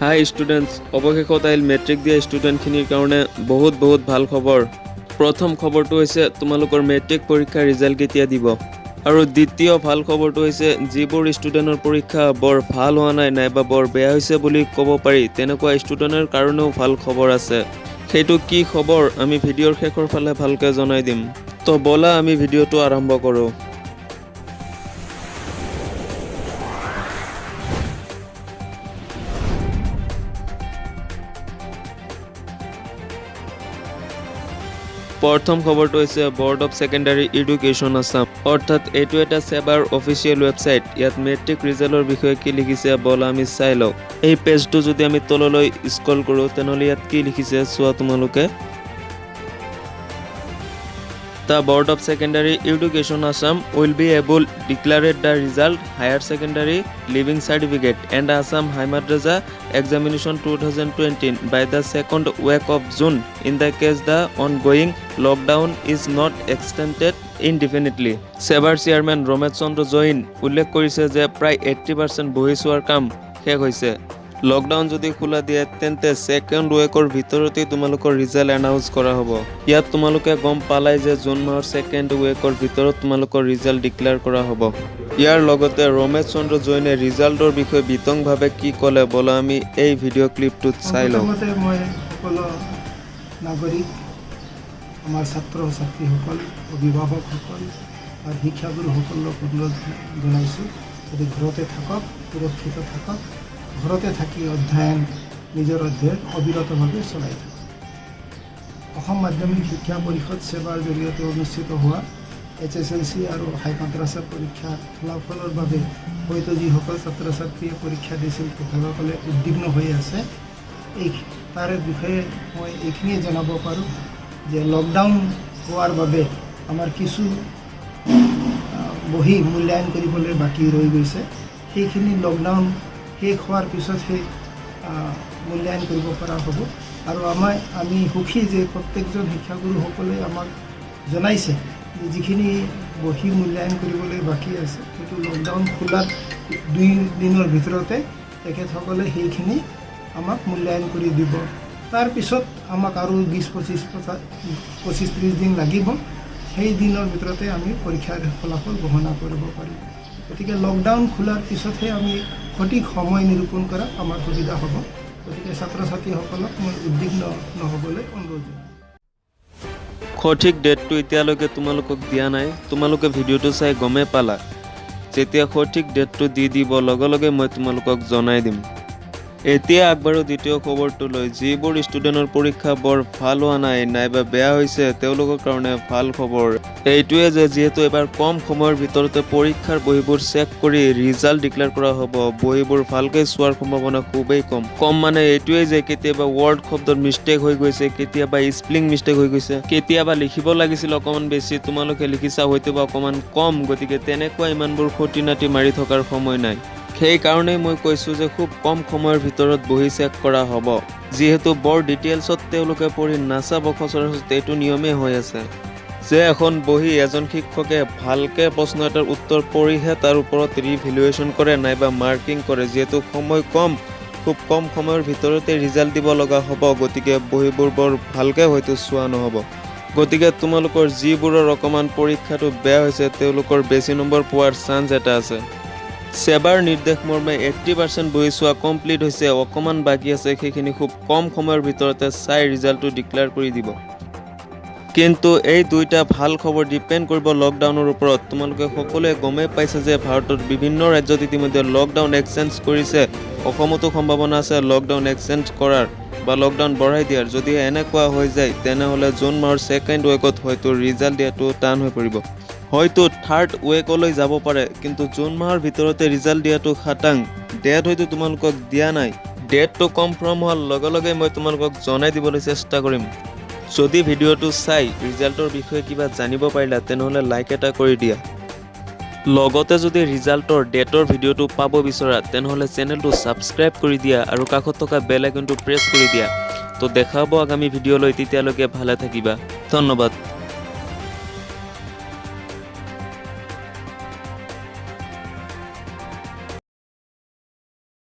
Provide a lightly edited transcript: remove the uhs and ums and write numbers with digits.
হাই students, অৱশেষত আহিল matric দিয়া ষ্টুডেণ্টখিনিৰ কাৰণে বহুত ভাল খবৰ। প্ৰথম খবৰটো হৈছে তোমালোকৰ মেট্ৰিক পৰীক্ষাৰ ৰিজাল্ট কেতিয়া দিব। আৰু দ্বিতীয় ভাল খবৰটো হৈছে যিবোৰ ষ্টুডেণ্টৰ পৰীক্ষা বৰ ভাল হোৱা নাই নাইবা বৰ বেয়া হৈছে বুলি ক'ব পাৰি তেনেকুৱা ষ্টুডেণ্টৰ কাৰণেও ভাল খবৰ আছে। সেইটো কি খবৰ আমি ভিডিঅ'ৰ শেষৰ ফালে ভালকৈ জনাই দিম। তো ব'লা আমি ভিডিঅ'টো আৰম্ভ কৰোঁ। প্ৰথম খবৰটো হৈছে board of secondary education Assam, অৰ্থাৎ এইটো এটা সেবাৰ অফিচিয়েল ৱেবছাইট। ইয়াত মেট্ৰিক ৰিজাল্টৰ বিষয়ে কি লিখিছে ব'লা আমি চাই লওঁ। এই পেজটো যদি আমি তললৈ স্ক্ৰল কৰোঁ তেনেহ'লে ইয়াত কি লিখিছে চোৱা তোমালোকে। The Board of Secondary Education Assam will be able to declare the result higher secondary leaving certificate and Assam High Madrasa examination 2020 by the second week of June in the case the ongoing lockdown is not extended indefinitely. সেবাৰ chairman Ramesh Chandra Jain উল্লেখ কৰিছে যে প্ৰায় 80% বহি চোৱাৰ কাম শেষ হৈছে। লকডাউন যদি খোলা দিয়ে তেন্তে সেকেন্ড উইকৰ ভিতৰতে তোমালোকৰ ৰিজাল্ট এনাউন্স কৰা হ'ব। ইয়াত তোমালোকে গম পালাই যে জুন মাহৰ সেকেন্ড উইকৰ ভিতৰত তোমালোকৰ ৰিজাল্ট ডিক্লেয়াৰ কৰা হ'ব। ইয়াৰ লগতে ৰমেশ চন্দ্ৰ জৈনে ৰিজাল্টৰ বিষয়ে বিতংভাৱে কি ক'লে বলা আমি এই ভিডিঅ' ক্লিপটোত চাই লওঁ। মই সকলো নাগৰিক, আমাৰ ছাত্ৰ ছাত্ৰীসকল, অভিভাৱকসকল আৰু শিক্ষাগুৰুসকলক অনুৰোধ জনাইছোঁ যদি ঘৰতে থাকক, সুৰক্ষিত থাকক, ঘৰতে থাকি নিজৰ অধ্যয়ন অবিৰতভাৱে চলাই থাকে। অসম মাধ্যমিক শিক্ষা পৰিষদ সেৱাৰ জৰিয়তে অনুষ্ঠিত হোৱা HSLC আৰু হাই মাদ্ৰাছা পৰীক্ষাৰ ফলাফলৰ বাবে হয়তো যিসকল ছাত্ৰ ছাত্ৰীয়ে পৰীক্ষা দিছিল তেখেতসকলে উদ্বিগ্ন হৈ আছে। তাৰে বিষয়ে মই এইখিনিয়ে জনাব পাৰোঁ যে লকডাউন হোৱাৰ বাবে আমাৰ কিছু বহি মূল্যায়ন কৰিবলৈ বাকী ৰৈ গৈছে। সেইখিনি লকডাউন শেষ হোৱাৰ পিছতহে মূল্যায়ন কৰিব পৰা হ'ব। আৰু আমি সুখী যে প্ৰত্যেকজন শিক্ষাগুৰুসকলে আমাক জনাইছে যে যিখিনি বহি মূল্যায়ন কৰিবলৈ বাকী আছে সেইটো লকডাউন খোলাৰ 2 দিনৰ ভিতৰতে তেখেতসকলে সেইখিনি আমাক মূল্যায়ন কৰি দিব। তাৰপিছত আমাক আৰু 20-25-30 দিন লাগিব। সেই দিনৰ ভিতৰতে আমি পৰীক্ষাৰ ফলাফল ঘোষণা কৰিব পাৰিম। গতিকে লকডাউন খোলাৰ পিছতহে আমি সঠিক সময় নিৰূপণ কৰা আমাৰ সুবিধা হ'ব। গতিকে ছাত্ৰ ছাত্ৰীসকলক মই উদ্বিগ্ন নহ'বলৈ অনুৰোধ জনাওঁ। সঠিক ডেটটো এতিয়ালৈকে তোমালোকক দিয়া নাই, তোমালোকে ভিডিঅ'টো চাই গমেই পালা। যেতিয়া সঠিক ডেটটো দি দিব লগে মই তোমালোকক জনাই দিম। এতিয়া আগবাঢ়ো দ্বিতীয় খবৰটো লৈ। যিবোৰ ষ্টুডেণ্টৰ পৰীক্ষা বৰ ভাল হোৱা নাই নাইবা বেয়া হৈছে তেওঁলোকৰ কাৰণে ভাল খবৰ এইটোৱে যে যিহেতু এবাৰ কম সময়ৰ ভিতৰতে পৰীক্ষাৰ বহীবোৰ চেক কৰি ৰিজাল্ট ডিক্লেয়াৰ কৰা হ'ব। বহীবোৰ ভালকৈ চোৱাৰ সম্ভাৱনা খুবেই কম মানে এইটোৱে যে কেতিয়াবা ৱৰ্ড শব্দৰ মিষ্টেক হৈ গৈছে, কেতিয়াবা স্পেলিং মিষ্টেক হৈ গৈছে, কেতিয়াবা লিখিব লাগিছিল অকণমান বেছি তোমালোকে লিখিছা হয়তো বা অকণমান কম। গতিকে তেনেকুৱা ইমানবোৰ খুঁটি নাটি মাৰি থকাৰ সময় নাই। সেইকাৰণেই মই কৈছোঁ যে খুব কম সময়ৰ ভিতৰত বহি চেক কৰা হ'ব। যিহেতু বৰ ডিটেইলছত তেওঁলোকে পঢ়ি নাচাব, সচৰাচৰ এইটো নিয়মেই হৈ আছে যে এখন বহি এজন শিক্ষকে ভালকৈ প্ৰশ্ন এটাৰ উত্তৰ পঢ়িহে তাৰ ওপৰত ৰিভেলুৱেশ্যন কৰে নাইবা মাৰ্কিং কৰে। যিহেতু সময় কম, খুব কম সময়ৰ ভিতৰতে ৰিজাল্ট দিব লগা হ'ব। গতিকে বহীবোৰ বৰ ভালকৈ হয়তো চোৱা নহ'ব। গতিকে তোমালোকৰ যিবোৰৰ অকণমান পৰীক্ষাটো বেয়া হৈছে তেওঁলোকৰ বেছি নম্বৰ পোৱাৰ চান্স এটা আছে। সেবাৰ নিৰ্দেশ মৰ্মে 80% বহি চোৱা কমপ্লিট হৈছে, অকণমান বাকী আছে। সেইখিনি খুব কম সময়ৰ ভিতৰতে চাই ৰিজাল্টটো ডিক্লেয়াৰ কৰি দিব। কিন্তু এই দুইটা ভাল খবৰ ডিপেণ্ড কৰিব লকডাউনৰ ওপৰত। তোমালোকে সকলোৱে গমেই পাইছে যে ভাৰতৰ বিভিন্ন ৰাজ্যত ইতিমধ্যে লকডাউন এক্সটেণ্ড কৰিছে। অসমতো সম্ভাৱনা আছে লকডাউন এক্সটেণ্ড কৰাৰ বা লকডাউন বঢ়াই দিয়াৰ। যদি এনেকুৱা হৈ যায় তেনেহ'লে জুন মাহৰ সেকেণ্ড উইকত হয়তো ৰিজাল্ট দিয়াটো টান হৈ পৰিব। হয়তো থাৰ্ড উইকলৈ যাব পাৰে, কিন্তু জুন মাহৰ ভিতৰতে ৰিজাল্ট দিয়াটো খাটাং। ডেট হয়তো তোমালোকক দিয়া নাই। ডেটটো কনফাৰ্ম হোৱাৰ লগে মই তোমালোকক জনাই দিবলৈ চেষ্টা কৰিম। যদি ভিডিঅ'টো চাই ৰিজাল্টৰ বিষয়ে কিবা জানিব পাৰিলা তেনেহ'লে লাইক এটা কৰি দিয়া। লগতে যদি ৰিজাল্টৰ ডেটৰ ভিডিঅ'টো পাব বিচৰা তেনেহ'লে চেনেলটো ছাবস্ক্ৰাইব কৰি দিয়া আৰু কাষত থকা বেল আইকনটো প্ৰেছ কৰি দিয়া। তো দেখা হ'ব আগামী ভিডিঅ'লৈ। তেতিয়ালৈকে ভালে থাকিবা। ধন্যবাদ।